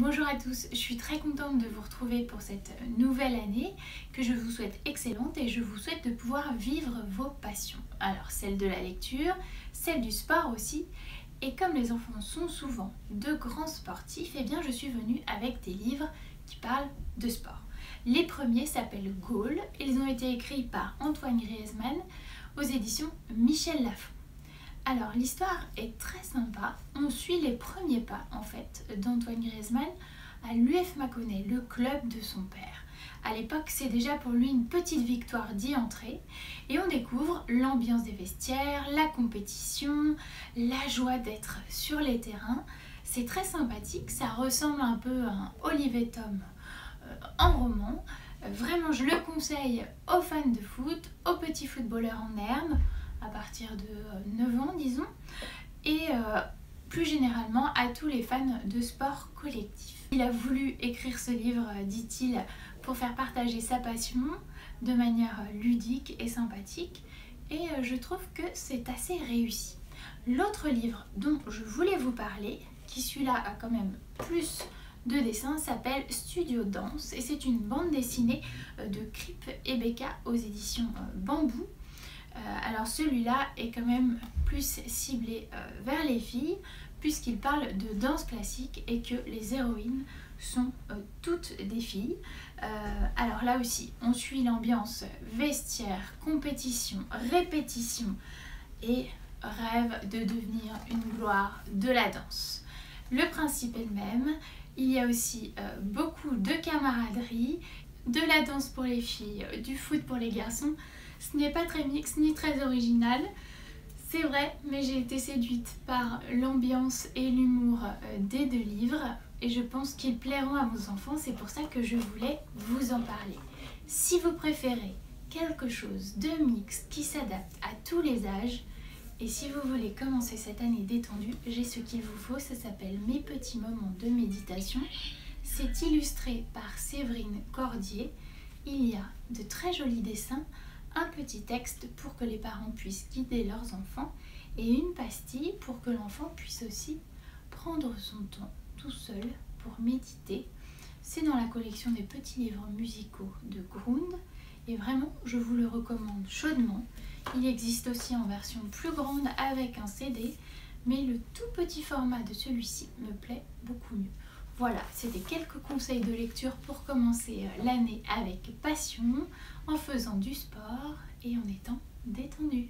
Bonjour à tous, je suis très contente de vous retrouver pour cette nouvelle année que je vous souhaite excellente et je vous souhaite de pouvoir vivre vos passions. Alors celle de la lecture, celle du sport aussi, et comme les enfants sont souvent de grands sportifs, eh bien je suis venue avec des livres qui parlent de sport. Les premiers s'appellent Goal, ils ont été écrits par Antoine Griezmann aux éditions Michel Lafon. Alors l'histoire est très sympa, on suit les premiers pas en fait d'Antoine Griezmann à l'UF Mâconnais, le club de son père. À l'époque c'est déjà pour lui une petite victoire d'y entrer et on découvre l'ambiance des vestiaires, la compétition, la joie d'être sur les terrains. C'est très sympathique, ça ressemble un peu à un Olivier Tom en roman. Vraiment je le conseille aux fans de foot, aux petits footballeurs en herbe, à partir de 9 ans disons, et plus généralement à tous les fans de sport collectif. Il a voulu écrire ce livre, dit-il, pour faire partager sa passion de manière ludique et sympathique, et je trouve que c'est assez réussi. L'autre livre dont je voulais vous parler, qui celui-là a quand même plus de dessins, s'appelle Studio Danse et c'est une bande dessinée de Krip et Becca aux éditions Bambou. Alors celui-là est quand même plus ciblé vers les filles puisqu'il parle de danse classique et que les héroïnes sont toutes des filles. Alors là aussi on suit l'ambiance vestiaire, compétition, répétition et rêve de devenir une gloire de la danse. Le principe est le même, il y a aussi beaucoup de camaraderie, de la danse pour les filles, du foot pour les garçons. Ce n'est pas très mix ni très original, c'est vrai, mais j'ai été séduite par l'ambiance et l'humour des deux livres et je pense qu'ils plairont à vos enfants, c'est pour ça que je voulais vous en parler. Si vous préférez quelque chose de mix qui s'adapte à tous les âges et si vous voulez commencer cette année détendue, j'ai ce qu'il vous faut, ça s'appelle Mes petits moments de méditation. C'est illustré par Séverine Cordier, il y a de très jolis dessins, un petit texte pour que les parents puissent guider leurs enfants et une pastille pour que l'enfant puisse aussi prendre son temps tout seul pour méditer. C'est dans la collection des petits livres musicaux de Grund et vraiment je vous le recommande chaudement. Il existe aussi en version plus grande avec un CD, mais le tout petit format de celui-ci me plaît beaucoup mieux. Voilà, c'était quelques conseils de lecture pour commencer l'année avec passion, en faisant du sport et en étant détendu.